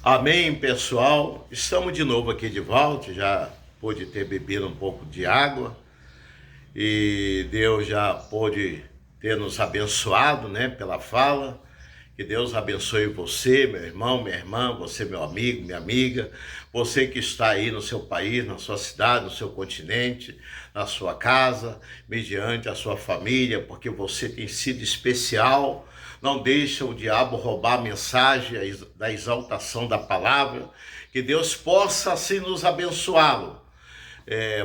Amém, pessoal. Estamos de novo aqui de volta. Já pôde ter bebido um pouco de água e Deus já pôde ter nos abençoado, né, pela fala. Que Deus abençoe você, meu irmão, minha irmã, você, meu amigo, minha amiga, você que está aí no seu país, na sua cidade, no seu continente, na sua casa, mediante a sua família, porque você tem sido especial. Não deixa o diabo roubar a mensagem da exaltação da palavra. Que Deus possa assim nos abençoá-lo.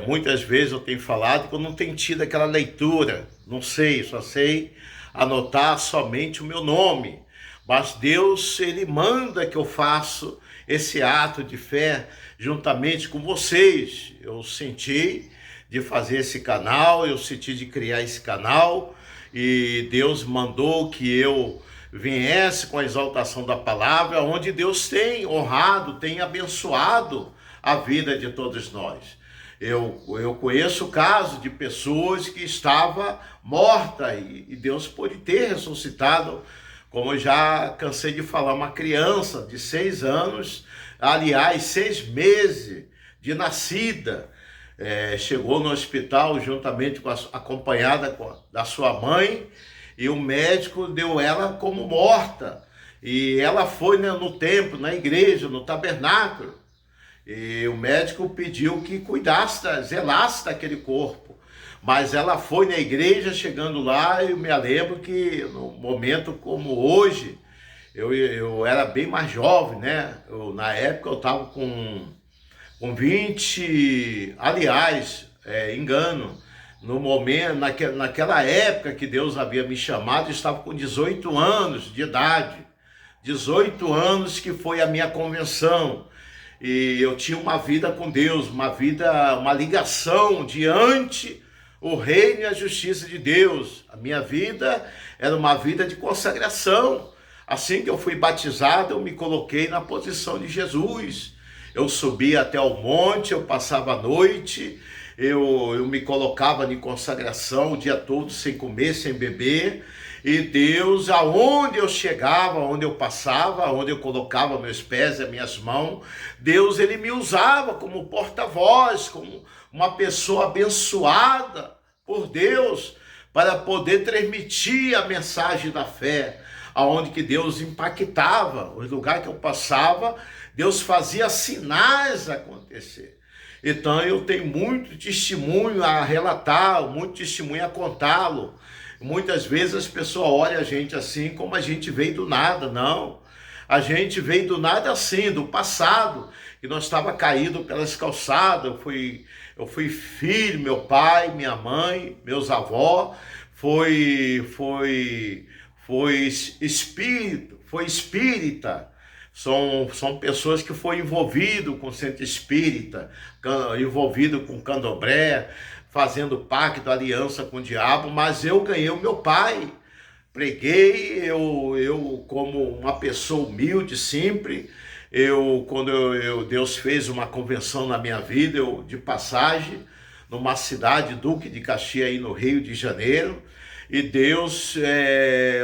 Muitas vezes eu tenho falado que eu não tenho tido aquela leitura, não sei, só sei anotar somente o meu nome. Mas Deus, Ele manda que eu faça esse ato de fé juntamente com vocês. Eu senti de fazer esse canal, eu senti de criar esse canal, e Deus mandou que eu viesse com a exaltação da palavra, onde Deus tem honrado, tem abençoado a vida de todos nós. Eu conheço o caso de pessoas que estavam mortas e Deus pôde ter ressuscitado, como eu já cansei de falar, uma criança de 6 anos, aliás, 6 meses de nascida, chegou no hospital juntamente acompanhada da sua mãe, e o médico deu ela como morta. E ela foi, né, no templo, na igreja, no tabernáculo, e o médico pediu que cuidasse, zelasse daquele corpo. Mas ela foi na igreja, chegando lá, eu me lembro que no momento como hoje, eu era bem mais jovem, né? Na época eu estava com 20, aliás, engano, no momento, naquela época que Deus havia me chamado, eu estava com 18 anos de idade. 18 anos que foi a minha convenção. E eu tinha uma vida com Deus, uma ligação diante o reino e a justiça de Deus. A minha vida era uma vida de consagração. Assim que eu fui batizado, eu me coloquei na posição de Jesus. Eu subia até o monte, eu passava a noite, eu me colocava em consagração o dia todo, sem comer, sem beber. E Deus, aonde eu chegava, aonde eu passava, aonde eu colocava meus pés e minhas mãos, Deus, Ele me usava como porta-voz, como uma pessoa abençoada por Deus, para poder transmitir a mensagem da fé, aonde que Deus impactava, os lugares que eu passava, Deus fazia sinais acontecer. Então eu tenho muito testemunho a relatar, muito testemunho a contá-lo. Muitas vezes as pessoas olham a gente assim, como a gente veio do nada. Não, a gente veio do nada assim, do passado, que nós estava caído pelas calçadas. Eu fui filho, meu pai, minha mãe, meus avós, foi espírita. São pessoas que foram envolvidas com o centro espírita, envolvido com candomblé, fazendo pacto, aliança com o diabo, mas eu ganhei o meu pai. Preguei, eu como uma pessoa humilde, simples, quando Deus fez uma convenção na minha vida, eu de passagem, numa cidade, Duque de Caxias, aí no Rio de Janeiro, e Deus,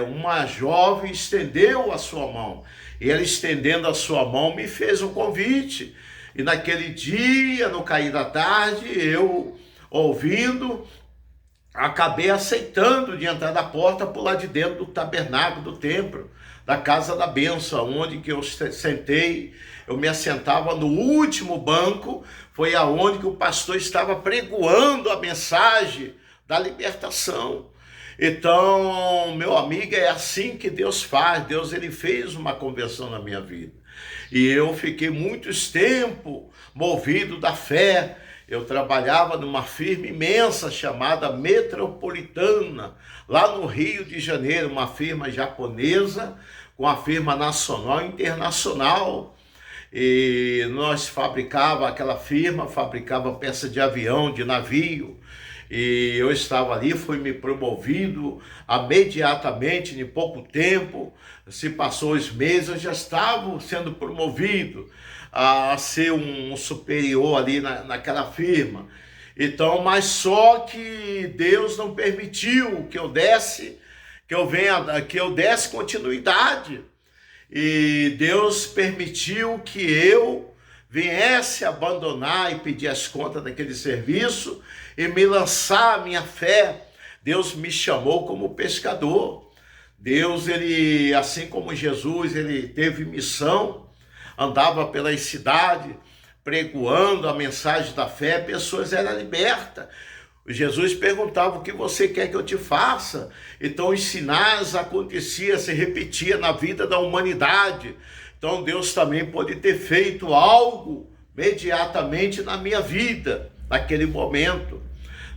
uma jovem, estendeu a sua mão, e ela estendendo a sua mão, me fez um convite, e naquele dia, no cair da tarde, eu ouvindo, acabei aceitando de entrar da porta por lá de dentro do tabernáculo, do templo, da casa da bênção, onde que eu sentei, eu me assentava no último banco, foi aonde que o pastor estava pregoando a mensagem da libertação. Então, meu amigo, é assim que Deus faz. Deus, Ele fez uma conversão na minha vida. E eu fiquei muitos tempos movido da fé. Eu trabalhava numa firma imensa chamada Metropolitana, lá no Rio de Janeiro, uma firma japonesa, com a firma nacional e internacional. E nós aquela firma fabricava peças de avião, de navio. E eu estava ali, fui me promovido imediatamente, em pouco tempo, se passou os meses, eu já estava sendo promovido a ser um superior ali naquela firma. Então, mas só que Deus não permitiu que eu desse continuidade. e Deus permitiu que eu viesse abandonar e pedir as contas daquele serviço e me lançar a minha fé. Deus me chamou como pescador. Deus, ele, assim como Jesus, ele teve missão, andava pelas cidades, pregoando a mensagem da fé, pessoas eram libertas. Jesus perguntava: o que você quer que eu te faça? Então os sinais aconteciam, se repetia na vida da humanidade. Então Deus também pode ter feito algo imediatamente na minha vida, naquele momento.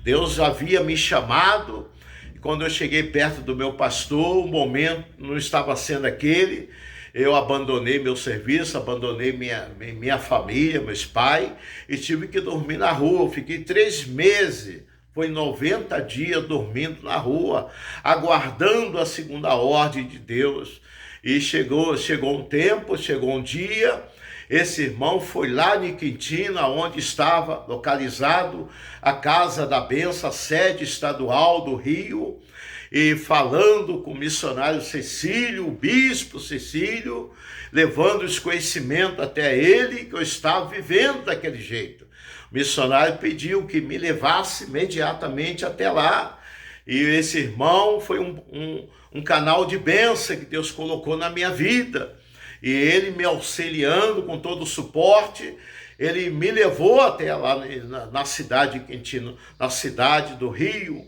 Deus havia me chamado, e quando eu cheguei perto do meu pastor, o momento não estava sendo aquele. Eu abandonei meu serviço, abandonei minha família, meus pais, e tive que dormir na rua. Eu fiquei 3 meses, foi 90 dias dormindo na rua, aguardando a segunda ordem de Deus. E chegou um tempo, chegou um dia, esse irmão foi lá em Quintina, onde estava localizado a Casa da Bênção, a sede estadual do Rio, e falando com o missionário Cecílio, o bispo Cecílio, levando os conhecimentos até ele, que eu estava vivendo daquele jeito. O missionário pediu que me levasse imediatamente até lá, e esse irmão foi um canal de bênção que Deus colocou na minha vida, e ele me auxiliando com todo o suporte, ele me levou até lá na cidade de Quintino, na cidade do Rio,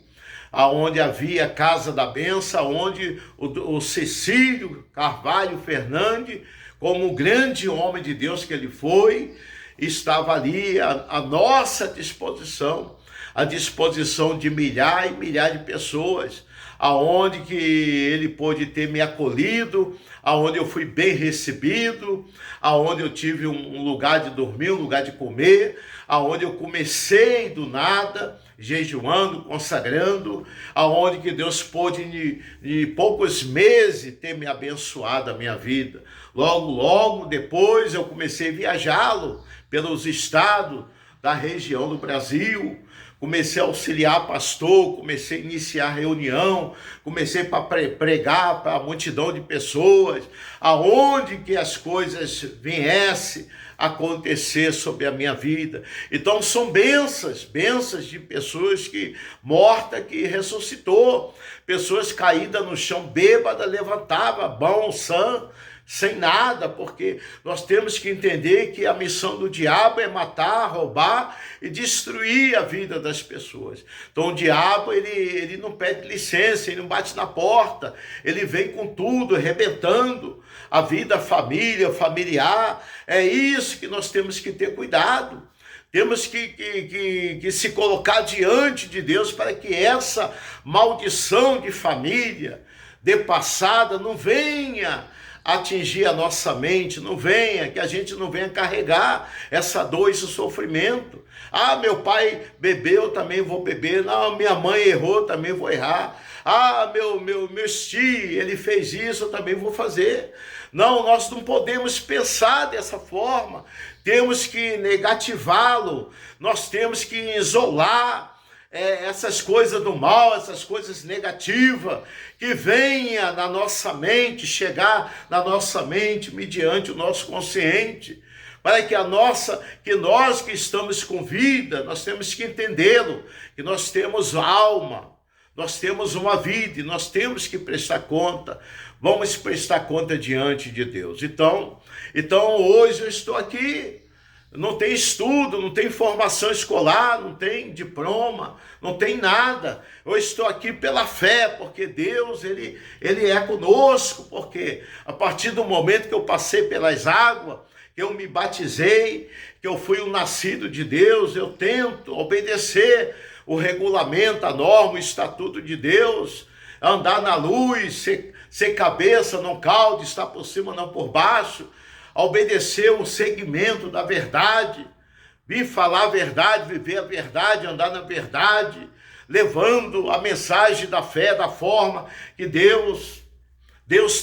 aonde havia a Casa da Bênção, onde o Cecílio Carvalho Fernandes, como um grande homem de Deus que ele foi, estava ali à nossa disposição, à disposição de milhares e milhares de pessoas, aonde que ele pôde ter me acolhido, aonde eu fui bem recebido, aonde eu tive um lugar de dormir, um lugar de comer, aonde eu comecei do nada, jejuando, consagrando, aonde que Deus pôde, em poucos meses, ter me abençoado a minha vida. Logo depois eu comecei a viajá-lo pelos estados da região do Brasil, comecei a auxiliar pastor, comecei a iniciar reunião, comecei a pregar para a multidão de pessoas, aonde que as coisas viessem acontecer sobre a minha vida. Então são bênçãos de pessoas que morta que ressuscitou, pessoas caídas no chão, bêbada, levantava, bom, sã, sem nada, porque nós temos que entender que a missão do diabo é matar, roubar e destruir a vida das pessoas. Então o diabo, ele não pede licença, ele não bate na porta, ele vem com tudo, arrebentando a vida, familiar. É isso que nós temos que ter cuidado. Temos que se colocar diante de Deus para que essa maldição de família depassada não venha atingir a nossa mente, que a gente não venha carregar essa dor, esse sofrimento. Ah, meu pai bebeu, eu também vou beber. Não, minha mãe errou, eu também vou errar. Ah, meu tio, ele fez isso, eu também vou fazer. Não, nós não podemos pensar dessa forma. Temos que negativá-lo, nós temos que isolar essas coisas do mal, essas coisas negativas, que venha na nossa mente, chegar na nossa mente, mediante o nosso consciente, para que nós que estamos com vida, nós temos que entendê-lo, que nós temos alma, nós temos uma vida, e nós temos que prestar conta, vamos prestar conta diante de Deus. Então hoje eu estou aqui. Não tem estudo, não tem formação escolar, não tem diploma, não tem nada. Eu estou aqui pela fé, porque Deus, ele é conosco, porque a partir do momento que eu passei pelas águas, que eu me batizei, que eu fui um nascido de Deus, eu tento obedecer o regulamento, a norma, o estatuto de Deus, andar na luz, ser cabeça, não caude, estar por cima, não por baixo, obedecer o segmento da verdade, vir falar a verdade, viver a verdade, andar na verdade, levando a mensagem da fé, da forma que Deus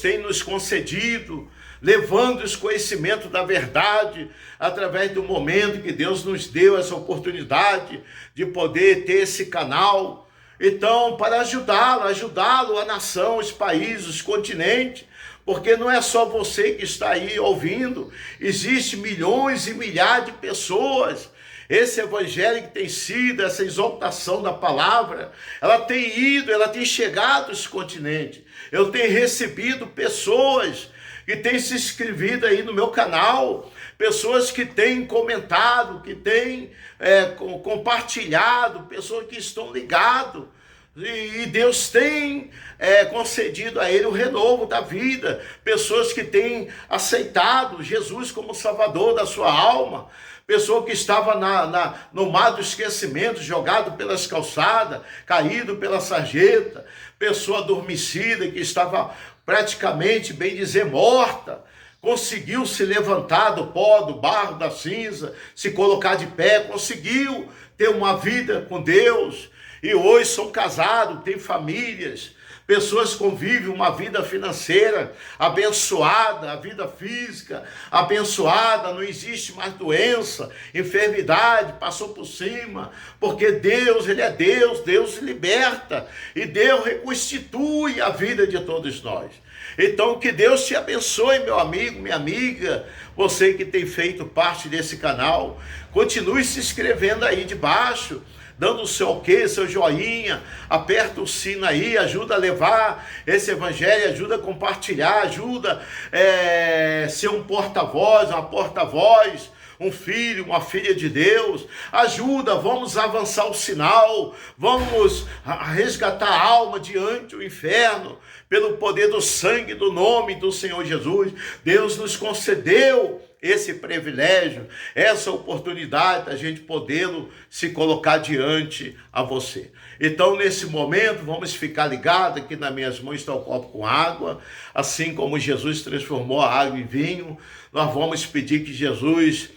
tem nos concedido, levando os conhecimentos da verdade, através do momento que Deus nos deu essa oportunidade de poder ter esse canal, Então, para ajudá-lo, a nação, os países, os continentes, porque não é só você que está aí ouvindo, existe milhões e milhares de pessoas. Esse evangelho que tem sido, essa exaltação da palavra, ela tem chegado a esse continente. Eu tenho recebido pessoas que têm se inscrevido aí no meu canal, pessoas que têm comentado, que têm compartilhado, pessoas que estão ligadas. E Deus tem concedido a ele o renovo da vida, pessoas que têm aceitado Jesus como Salvador da sua alma, pessoa que estava no mar do esquecimento, jogado pelas calçadas, caído pela sarjeta, pessoa adormecida que estava praticamente, bem dizer, morta, conseguiu se levantar do pó, do barro, da cinza, se colocar de pé, conseguiu ter uma vida com Deus, e hoje são casados, têm famílias, pessoas convivem uma vida financeira abençoada, a vida física abençoada, não existe mais doença, enfermidade, passou por cima, porque Deus, Ele é Deus, Deus liberta, e Deus reconstitui a vida de todos nós. Então, que Deus te abençoe, meu amigo, minha amiga, você que tem feito parte desse canal, continue se inscrevendo aí debaixo, dando o seu ok, seu joinha, aperta o sino aí, ajuda a levar esse evangelho, ajuda a compartilhar, ajuda a ser um porta-voz, uma porta-voz, um filho, uma filha de Deus, ajuda, vamos avançar o sinal, vamos resgatar a alma diante do inferno, pelo poder do sangue, do nome do Senhor Jesus. Deus nos concedeu esse privilégio, essa oportunidade da gente podê-lo se colocar diante a você. Então, nesse momento, vamos ficar ligados, aqui nas minhas mãos está o copo com água, assim como Jesus transformou a água em vinho, nós vamos pedir que Jesus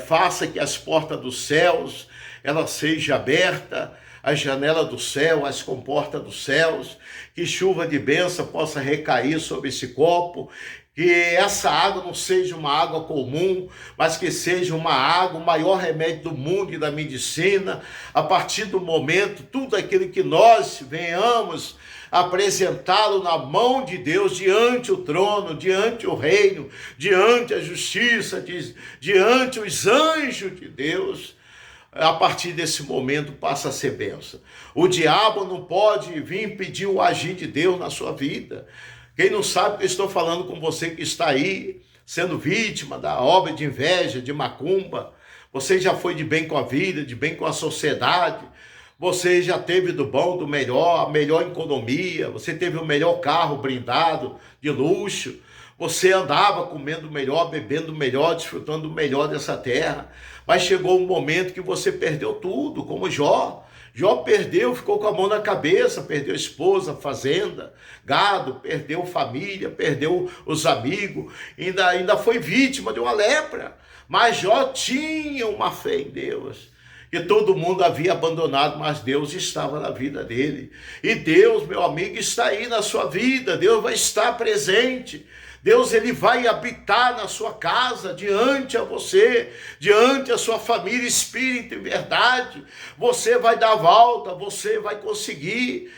faça que as portas dos céus, ela seja aberta, a janela do céu, as comportas dos céus, que chuva de bênção possa recair sobre esse copo, que essa água não seja uma água comum, mas que seja uma água, o maior remédio do mundo e da medicina. A partir do momento, tudo aquilo que nós venhamos apresentá-lo na mão de Deus, diante o trono, diante o reino, diante a justiça, diante os anjos de Deus, a partir desse momento passa a ser bênção. O diabo não pode vir impedir o agir de Deus na sua vida. Quem não sabe que eu estou falando com você que está aí, sendo vítima da obra de inveja, de macumba, você já foi de bem com a vida, de bem com a sociedade, você já teve do bom, do melhor, a melhor economia, você teve o melhor carro blindado, de luxo, você andava comendo melhor, bebendo melhor, desfrutando do melhor dessa terra, mas chegou um momento que você perdeu tudo, como Jó. Jó perdeu, ficou com a mão na cabeça, perdeu esposa, fazenda, gado, perdeu família, perdeu os amigos, ainda foi vítima de uma lepra. Mas Jó tinha uma fé em Deus, que todo mundo havia abandonado, mas Deus estava na vida dele. E Deus, meu amigo, está aí na sua vida, Deus vai estar presente. Deus, ele vai habitar na sua casa, diante a você, diante a sua família, espírito e verdade. Você vai dar a volta, você vai conseguir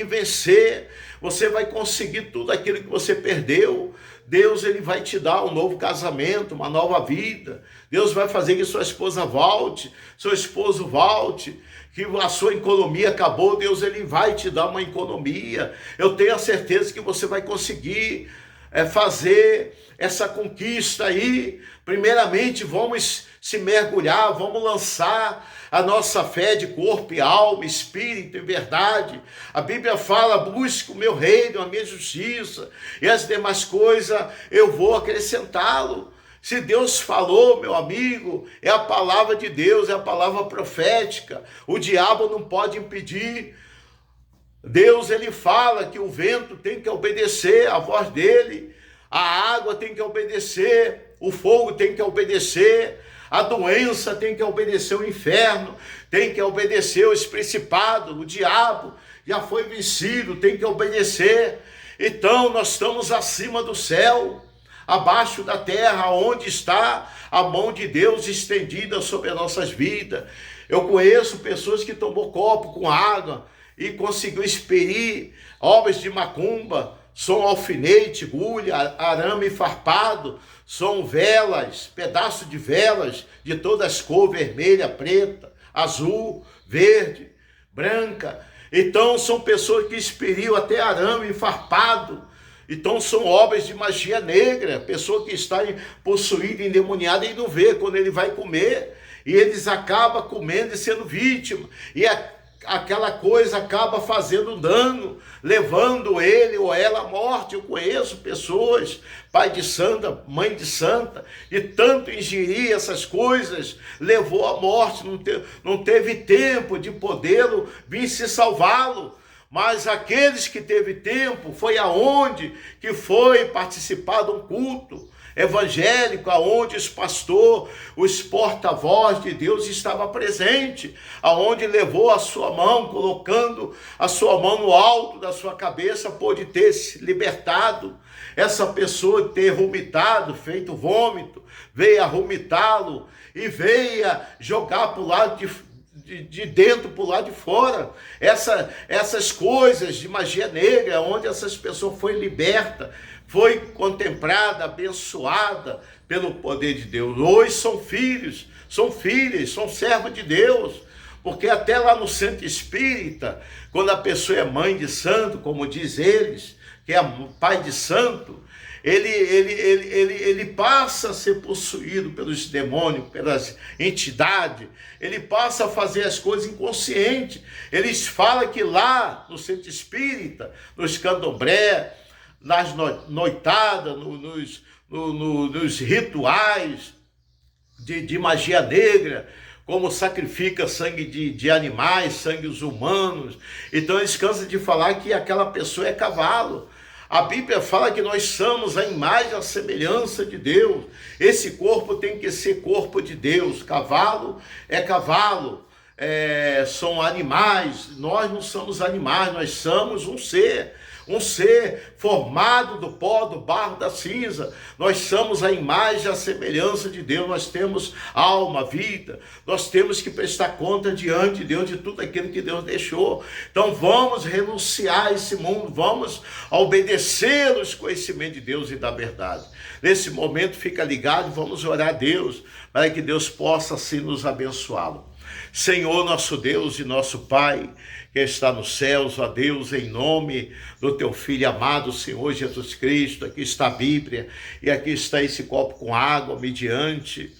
vencer, você vai conseguir tudo aquilo que você perdeu. Deus, ele vai te dar um novo casamento, uma nova vida. Deus vai fazer que sua esposa volte, seu esposo volte, que a sua economia acabou, Deus, ele vai te dar uma economia. Eu tenho a certeza que você vai conseguir fazer essa conquista aí. Primeiramente, vamos se mergulhar, vamos lançar a nossa fé de corpo e alma, espírito e verdade. A Bíblia fala, busque o meu reino, a minha justiça, e as demais coisas eu vou acrescentá-lo. Se Deus falou, meu amigo, é a palavra de Deus, é a palavra profética. O diabo não pode impedir. Deus, ele fala que o vento tem que obedecer à voz dele, a água tem que obedecer, o fogo tem que obedecer, a doença tem que obedecer o inferno, tem que obedecer os principados, o diabo já foi vencido, tem que obedecer. Então nós estamos acima do céu, abaixo da terra, onde está a mão de Deus estendida sobre as nossas vidas. Eu conheço pessoas que tomou copo com água e conseguiu expelir obras de macumba, são alfinete, agulha, arame farpado, são velas, pedaços de velas de todas as cores, vermelha, preta, azul, verde, branca. Então são pessoas que expeliram até arame farpado. Então são obras de magia negra, pessoa que está possuída, endemoniada e não vê quando ele vai comer, e eles acabam comendo e sendo vítima, e aquela coisa acaba fazendo dano, levando ele ou ela à morte. Eu conheço pessoas, pai de santa, mãe de santa, e tanto ingerir essas coisas, levou à morte, não teve tempo de podê-lo vir se salvá-lo. Mas aqueles que teve tempo, foi aonde que foi participar de um culto evangélico, aonde os pastores, os porta-voz de Deus estava presente, aonde levou a sua mão, colocando a sua mão no alto da sua cabeça, pôde ter se libertado. Essa pessoa ter vomitado, feito vômito, veio a vomitá-lo e veio a jogar para o lado de dentro para o lado de fora. Essas coisas de magia negra, onde essas pessoas foram libertas, foi contemplada, abençoada pelo poder de Deus. Hoje são filhos, são filhas, são servos de Deus, porque até lá no centro espírita, quando a pessoa é mãe de santo, como diz eles, que é pai de santo, ele passa a ser possuído pelos demônios, pelas entidades, ele passa a fazer as coisas inconscientes. Eles falam que lá no centro espírita, nos candomblé, nas noitadas, nos rituais de magia negra, como sacrifica sangue de animais, sangues humanos. Então eles cansam de falar que aquela pessoa é cavalo. A Bíblia fala que nós somos a imagem e a semelhança de Deus. Esse corpo tem que ser corpo de Deus. Cavalo é cavalo. São animais. Nós não somos animais, nós somos um ser formado do pó, do barro, da cinza. Nós somos a imagem e a semelhança de Deus. Nós temos alma, vida. Nós temos que prestar conta diante de Deus de tudo aquilo que Deus deixou. Então vamos renunciar a esse mundo, vamos obedecer os conhecimentos de Deus e da verdade. Nesse momento fica ligado, vamos orar a Deus, para que Deus possa assim nos abençoá-lo. Senhor, nosso Deus e nosso Pai, que está nos céus, ó Deus, em nome do teu Filho amado, Senhor Jesus Cristo, aqui está a Bíblia, e aqui está esse copo com água, mediante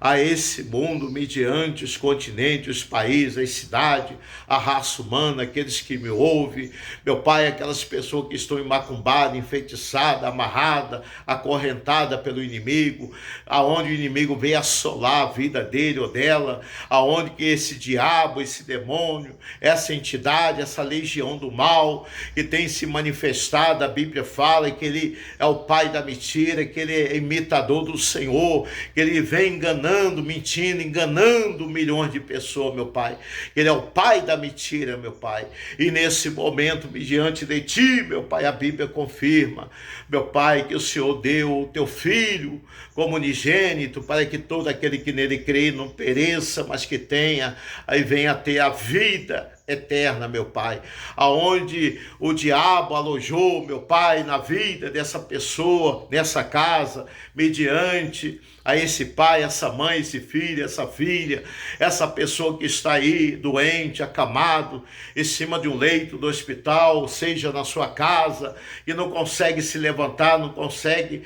a esse mundo, mediante os continentes, os países, as cidades, a raça humana, aqueles que me ouvem, meu Pai, aquelas pessoas que estão macumbadas, enfeitiçadas, amarradas, acorrentadas pelo inimigo, aonde o inimigo vem assolar a vida dele ou dela, aonde que esse diabo, esse demônio, essa entidade, essa legião do mal, que tem se manifestado, a Bíblia fala que ele é o pai da mentira, que ele é imitador do Senhor, que ele vem enganando, mentindo, enganando milhões de pessoas, meu Pai. Ele é o pai da mentira, meu Pai. E nesse momento, diante de Ti, meu Pai, a Bíblia confirma, meu Pai, que o Senhor deu o Teu Filho como unigênito, para que todo aquele que nele crê não pereça, mas que tenha, aí venha a ter a vida eterna, meu Pai, aonde o diabo alojou, meu Pai, na vida dessa pessoa, nessa casa, mediante a esse pai, essa mãe, esse filho, essa filha, essa pessoa que está aí doente, acamado, em cima de um leito do hospital, seja na sua casa, e não consegue se levantar, não consegue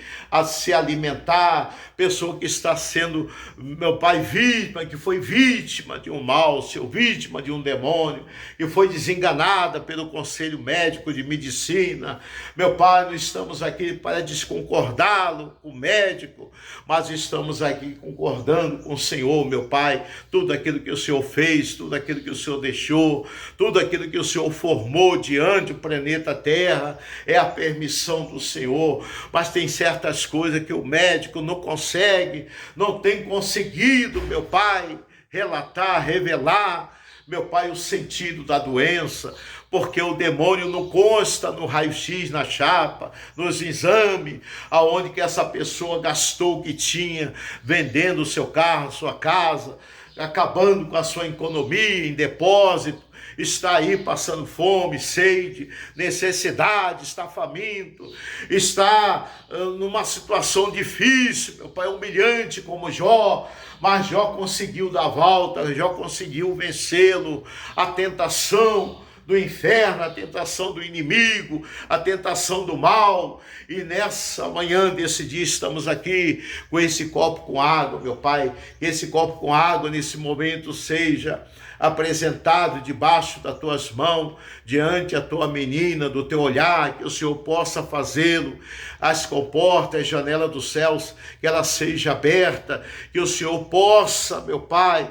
se alimentar, pessoa que está sendo, meu Pai, vítima, que foi vítima de um mal, vítima de um demônio, que foi desenganada pelo conselho médico de medicina. Meu Pai, nós estamos aqui para desconcordá-lo, o médico, mas estamos aqui concordando com o Senhor, meu Pai, tudo aquilo que o Senhor fez, tudo aquilo que o Senhor deixou, tudo aquilo que o Senhor formou diante do planeta Terra, é a permissão do Senhor, mas tem certas coisas que o médico não consegue, não tem conseguido, meu Pai, relatar, revelar, meu Pai, o sentido da doença, porque o demônio não consta no raio-x, na chapa, nos exames, aonde que essa pessoa gastou o que tinha, vendendo o seu carro, sua casa, acabando com a sua economia em depósito, está aí passando fome, sede, necessidade, está faminto, está numa situação difícil, meu Pai, humilhante como Jó, mas Jó conseguiu dar a volta, Jó conseguiu vencê-lo, a tentação do inferno, a tentação do inimigo, a tentação do mal. E nessa manhã desse dia estamos aqui com esse copo com água, meu Pai, que esse copo com água nesse momento seja apresentado debaixo das tuas mãos, diante a tua menina, do teu olhar, que o Senhor possa fazê-lo, as comportas, as janelas dos céus, que ela seja aberta, que o Senhor possa, meu Pai,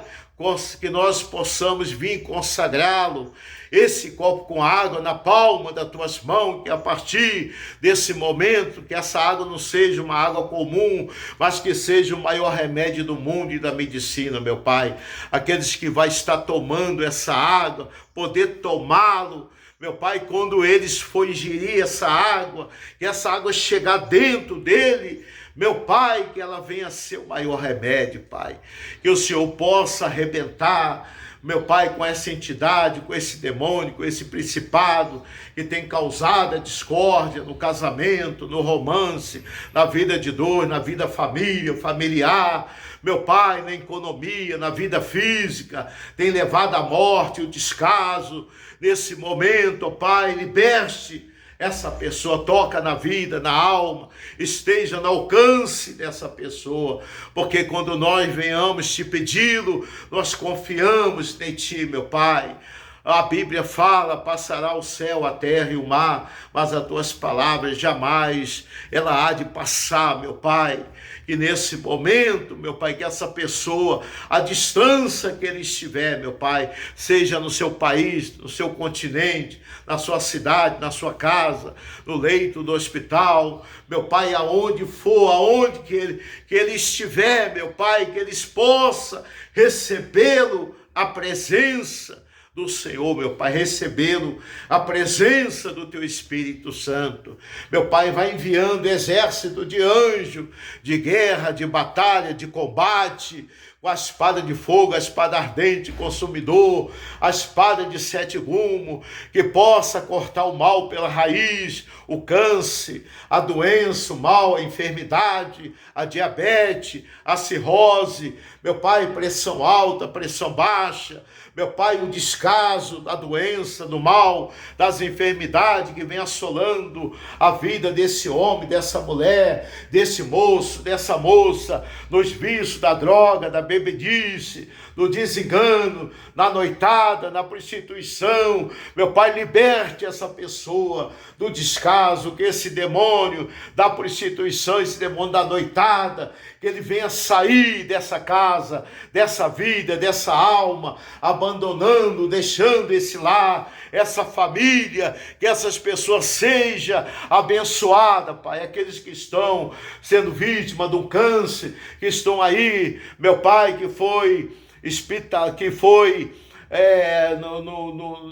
que nós possamos vir consagrá-lo, esse copo com água na palma das tuas mãos, que a partir desse momento, que essa água não seja uma água comum, mas que seja o maior remédio do mundo e da medicina, meu Pai. Aqueles que vai estar tomando essa água, poder tomá-lo, meu Pai, quando eles for ingerir essa água, que essa água chegar dentro dele, meu Pai, que ela venha a ser o maior remédio, Pai. Que o Senhor possa arrebentar, meu Pai, com essa entidade, com esse demônio, com esse principado que tem causado a discórdia no casamento, no romance, na vida de dois, na vida familiar, meu Pai, na economia, na vida física, tem levado à morte, o descaso. Nesse momento, ó Pai, liberte essa pessoa, toca na vida, na alma, esteja no alcance dessa pessoa, porque quando nós venhamos te pedi-lo, nós confiamos em ti, meu Pai. A Bíblia fala, passará o céu, a terra e o mar, mas as tuas palavras jamais ela há de passar, meu Pai. E nesse momento, meu Pai, que essa pessoa, a distância que ele estiver, meu Pai, seja no seu país, no seu continente, na sua cidade, na sua casa, no leito do hospital, meu Pai, aonde for, aonde que ele estiver, meu Pai, que eles possam recebê-lo, a presença do Senhor, meu Pai, recebê-lo, a presença do teu Espírito Santo. Meu Pai, vai enviando exército de anjo, de guerra, de batalha, de combate, com a espada de fogo, a espada ardente, consumidor, a espada de 7 gumes, que possa cortar o mal pela raiz, o câncer, a doença, o mal, a enfermidade, a diabetes, a cirrose, meu Pai, pressão alta, pressão baixa, meu Pai, o descaso da doença, do mal, das enfermidades que vem assolando a vida desse homem, dessa mulher, desse moço, dessa moça, nos vícios da droga, da bebedice, do desengano, na noitada, na prostituição. Meu Pai, liberte essa pessoa do descaso, que esse demônio da prostituição, esse demônio da noitada, que ele venha sair dessa casa, dessa vida, dessa alma, abandonando, deixando esse lar, essa família, que essas pessoas sejam abençoadas, Pai. Aqueles que estão sendo vítimas de um câncer, que estão aí, meu Pai, que foi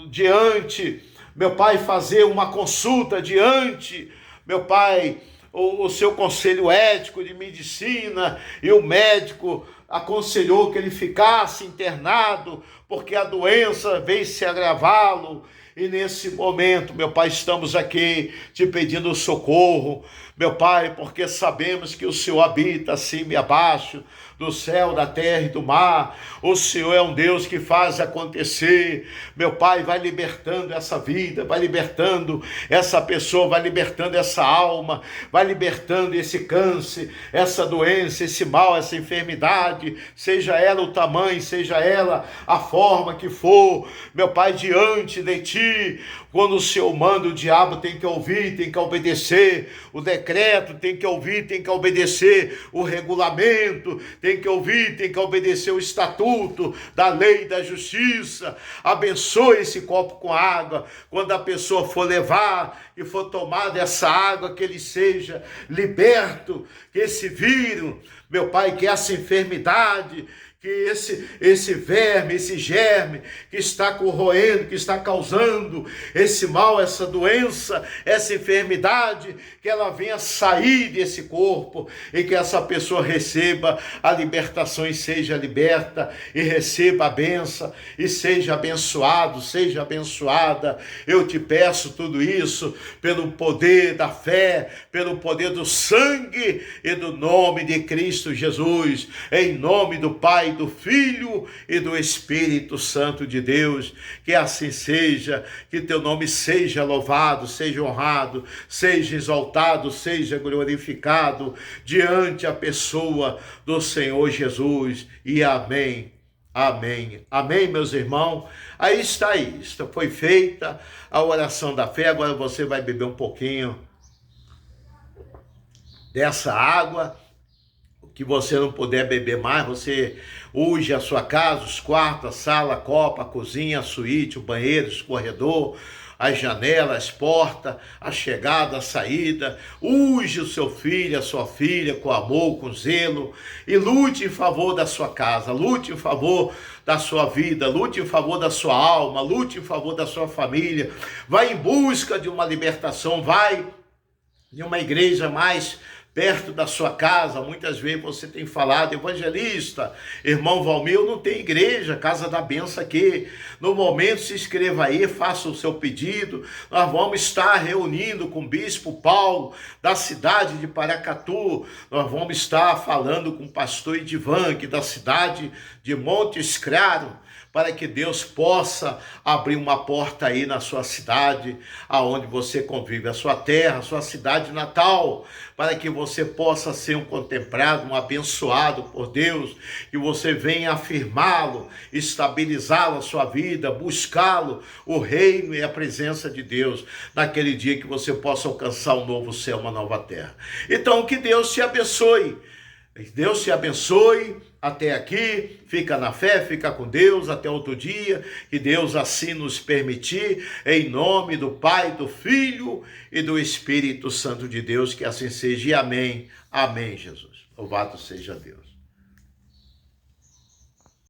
diante, meu Pai, fazer uma consulta diante, meu Pai, o seu conselho ético de medicina, e o médico aconselhou que ele ficasse internado, porque a doença veio se agravá-lo. E nesse momento, meu Pai, estamos aqui te pedindo socorro, meu Pai, porque sabemos que o Senhor habita acima e abaixo, do céu, da terra e do mar. O Senhor é um Deus que faz acontecer. Meu Pai, vai libertando essa vida, vai libertando essa pessoa, vai libertando essa alma, vai libertando esse câncer, essa doença, esse mal, essa enfermidade, seja ela o tamanho, seja ela a forma que for. Meu Pai, diante de ti, quando o Senhor manda, o diabo tem que ouvir, tem que obedecer o decreto, tem que ouvir, tem que obedecer o regulamento, tem que ouvir, tem que obedecer o estatuto da lei e da justiça. Abençoe esse copo com água, quando a pessoa for levar e for tomar dessa água, que ele seja liberto, que esse vírus, meu Pai, que essa enfermidade, que esse verme, esse germe que está corroendo, que está causando esse mal, essa doença, essa enfermidade, que ela venha sair desse corpo e que essa pessoa receba a libertação e seja liberta e receba a bênção e seja abençoado, seja abençoada. Eu te peço tudo isso pelo poder da fé, pelo poder do sangue e do nome de Cristo Jesus, em nome do Pai, do Filho e do Espírito Santo de Deus. Que assim seja, que teu nome seja louvado, seja honrado, seja exaltado, seja glorificado diante a pessoa do Senhor Jesus. E amém. Amém. Amém, meus irmãos. Aí está aí. Foi feita a oração da fé. Agora você vai beber um pouquinho dessa água. O que você não puder beber mais, você use a sua casa, os quartos, a sala, a copa, a cozinha, a suíte, o banheiro, o corredor, as janelas, as portas, a chegada, a saída. Use o seu filho, a sua filha com amor, com zelo, e lute em favor da sua casa, lute em favor da sua vida, lute em favor da sua alma, lute em favor da sua família. Vai em busca de uma libertação, vai de uma igreja mais perto da sua casa. Muitas vezes você tem falado: evangelista, irmão Valmir, não tem igreja, Casa da Benção aqui. No momento, se inscreva aí, faça o seu pedido. Nós vamos estar reunindo com o bispo Paulo, da cidade de Paracatu. Nós vamos estar falando com o pastor Edivan, que da cidade de Montes Claros, para que Deus possa abrir uma porta aí na sua cidade, aonde você convive, a sua terra, a sua cidade natal, para que você possa ser um contemplado, um abençoado por Deus, que você venha afirmá-lo, estabilizá-lo a sua vida, buscá-lo, o reino e a presença de Deus, naquele dia que você possa alcançar um novo céu, uma nova terra. Então, que Deus te abençoe. Deus te abençoe. Até aqui, fica na fé, fica com Deus, até outro dia, que Deus assim nos permitir, em nome do Pai, do Filho e do Espírito Santo de Deus, que assim seja, e amém, amém, Jesus. Louvado seja Deus.